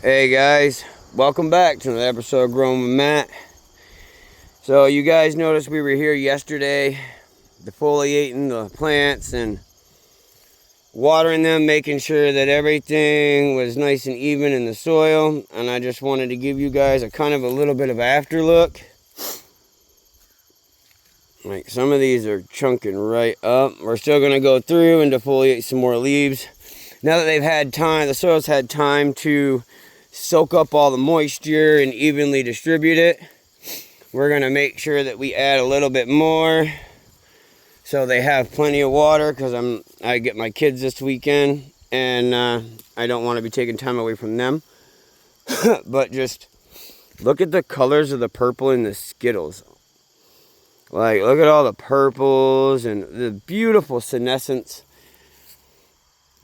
Hey guys, welcome back to another episode of Growing with Matt. So you guys noticed we were here yesterday defoliating the plants and watering them, making sure that everything was nice and even in the soil. And I just wanted to give you guys a kind of a little bit of after look. Like some of these are chunking right up. We're still going to go through and defoliate some more leaves. Now that they've had time, the soil's had time to soak up all the moisture and evenly distribute it. We're going to make sure that we add a little bit more so they have plenty of water, because I get my kids this weekend and I don't want to be taking time away from them. But just look at the colors of the purple in the Skittles. Like, look at all the purples and the beautiful senescence.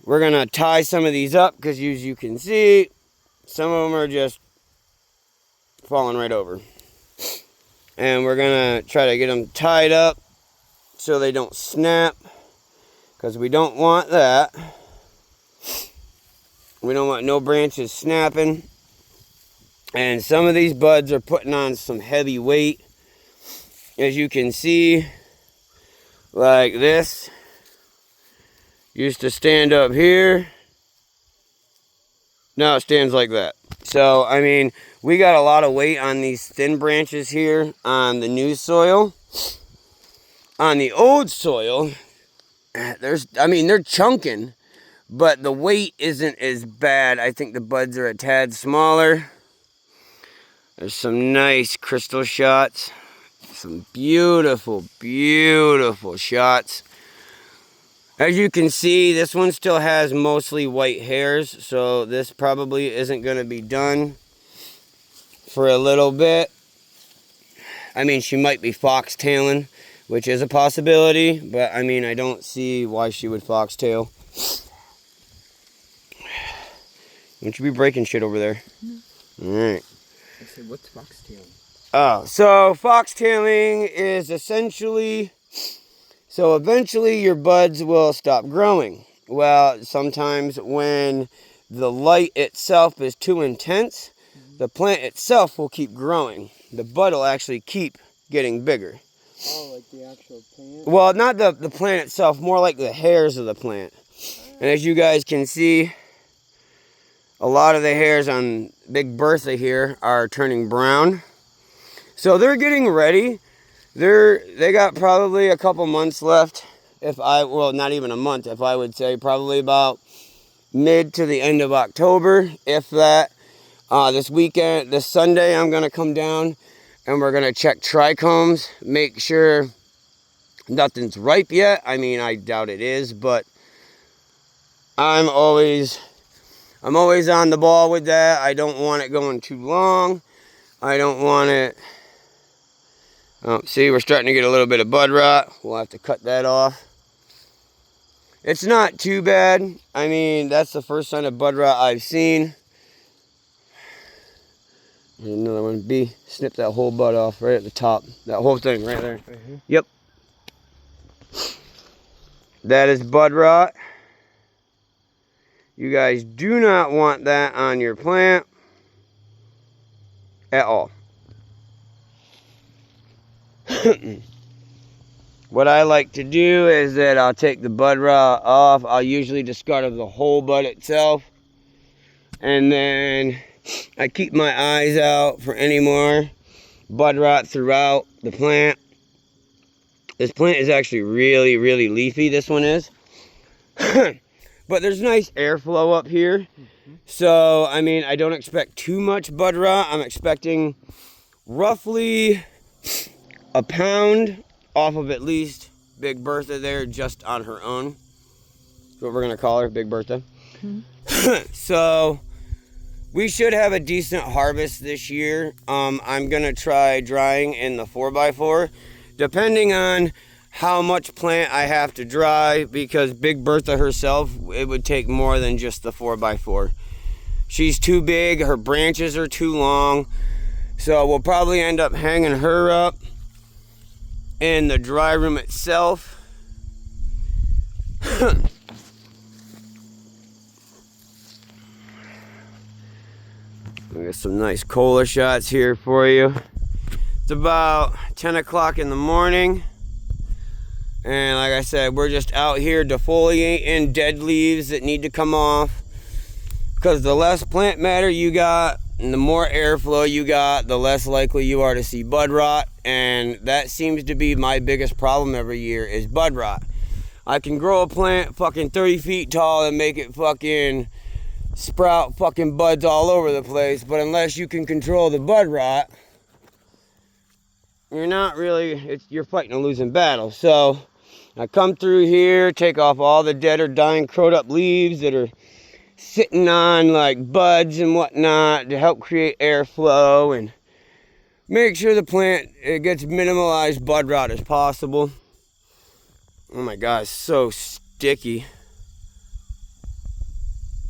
We're going to tie some of these up because, as you can see, some of them are just falling right over. And we're going to try to get them tied up so they don't snap, because we don't want that. We don't want no branches snapping. And some of these buds are putting on some heavy weight. As you can see, like this used to stand up here. Now it stands like that. So, I mean, we got a lot of weight on these thin branches here on the new soil. On the old soil, they're chunking, but the weight isn't as bad. I think the buds are a tad smaller. There's some nice crystal shots. Some beautiful, beautiful shots. As you can see, this one still has mostly white hairs, so this probably isn't going to be done for a little bit. I mean, she might be foxtailing, which is a possibility, but I mean, I don't see why she would foxtail. Don't you be breaking shit over there. No. Alright. I said, what's foxtailing? Oh, so foxtailing is essentially... So eventually your buds will stop growing. Well, sometimes when the light itself is too intense, the plant itself will keep growing. The bud will actually keep getting bigger. Oh, like the actual plant? Well, not the plant itself, more like the hairs of the plant. And as you guys can see, a lot of the hairs on Big Bertha here are turning brown. So they're getting ready. They got probably a couple months left. Well, not even a month, if I would say, probably about mid to the end of October, if that. This Sunday, I'm going to come down and we're going to check trichomes, make sure nothing's ripe yet. I mean, I doubt it is, but I'm always on the ball with that. I don't want it going too long. I don't want it... Oh, see, we're starting to get a little bit of bud rot. We'll have to cut that off. It's not too bad. I mean, that's the first sign of bud rot I've seen. There's another one. B, snip that whole bud off right at the top. That whole thing right there. Mm-hmm. Yep. That is bud rot. You guys do not want that on your plant at all. What I like to do is that I'll take the bud rot off. I'll usually discard the whole bud itself. And then I keep my eyes out for any more bud rot throughout the plant. This plant is actually really, really leafy, this one is. But there's nice airflow up here. Mm-hmm. So, I mean, I don't expect too much bud rot. I'm expecting roughly a pound off of at least Big Bertha there, just on her own. That's what we're going to call her, Big Bertha. Mm-hmm. So, we should have a decent harvest this year. I'm going to try drying in the 4x4, depending on how much plant I have to dry, because Big Bertha herself, it would take more than just the 4x4. She's too big, her branches are too long, so we'll probably end up hanging her up in the dry room itself. We got some nice cola shots here for you. It's about 10 o'clock in the morning. And like I said, we're just out here defoliating dead leaves that need to come off. Because the less plant matter you got and the more airflow you got, the less likely you are to see bud rot. And that seems to be my biggest problem every year is bud rot. I can grow a plant fucking 30 feet tall and make it fucking sprout fucking buds all over the place. But unless you can control the bud rot, you're not really, you're fighting a losing battle. So I come through here, take off all the dead or dying crowed up leaves that are sitting on like buds and whatnot to help create airflow and make sure the plant gets minimalized bud rot as possible. Oh my god, it's so sticky.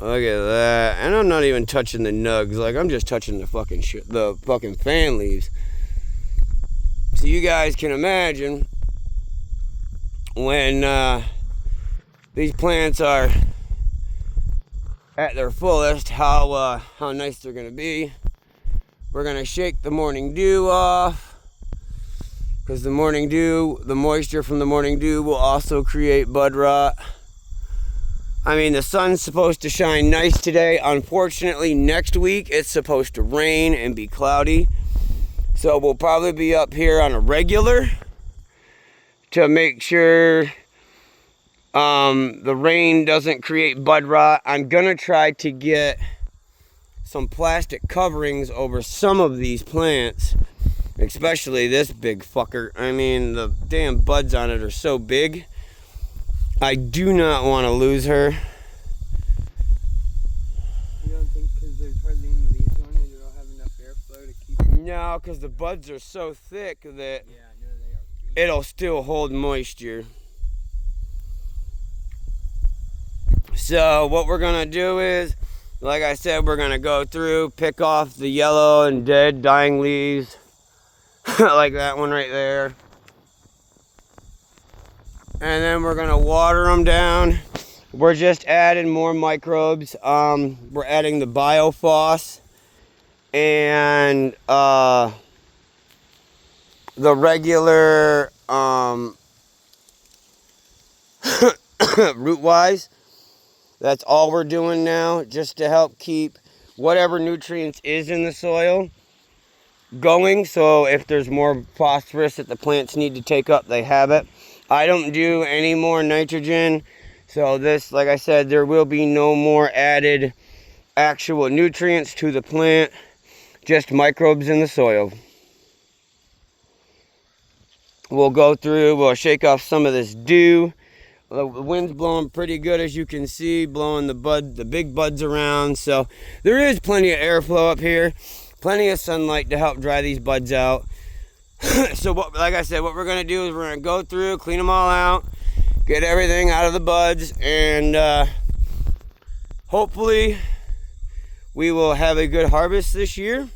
Look at that. And I'm not even touching the nugs, like I'm just touching the fucking fan leaves. So you guys can imagine when these plants are at their fullest, how nice they're gonna be. We're gonna shake the morning dew off, because the morning dew, the moisture from the morning dew will also create bud rot. I mean, the sun's supposed to shine nice today. Unfortunately, next week it's supposed to rain and be cloudy. So we'll probably be up here on a regular to make sure the rain doesn't create bud rot. I'm gonna try to get some plastic coverings over some of these plants, especially this big fucker. I mean, the damn buds on it are so big. I do not want to lose her. You don't think because there's hardly any leaves on it, it'll have enough airflow to keep it? No, because the buds are so thick that Yeah, I know they are. it'll still hold moisture. So what we're gonna do is, like I said, we're gonna go through, pick off the yellow and dead dying leaves like that one right there, and then we're gonna water them down. We're just adding more microbes. We're adding the biofos and the regular root wise. That's all we're doing now, just to help keep whatever nutrients is in the soil going. So if there's more phosphorus that the plants need to take up, they have it. I don't do any more nitrogen. So this, like I said, there will be no more added actual nutrients to the plant, just microbes in the soil. We'll go through, we'll shake off some of this dew. The wind's blowing pretty good, as you can see, blowing the big buds around. So there is plenty of airflow up here, plenty of sunlight to help dry these buds out. So like I said, what we're gonna do is we're gonna go through, clean them all out, get everything out of the buds, and hopefully we will have a good harvest this year.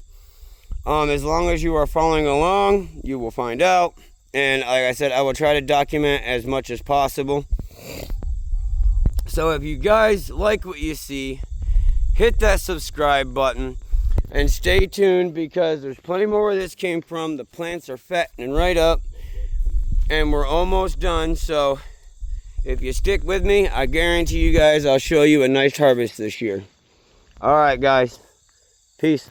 As long as you are following along, you will find out. And like I said, I will try to document as much as possible. So if you guys like what you see, hit that subscribe button and stay tuned, because there's plenty more where this came from. The plants are fattening right up and we're almost done. So if you stick with me, I guarantee you guys I'll show you a nice harvest this year. All right, guys. Peace.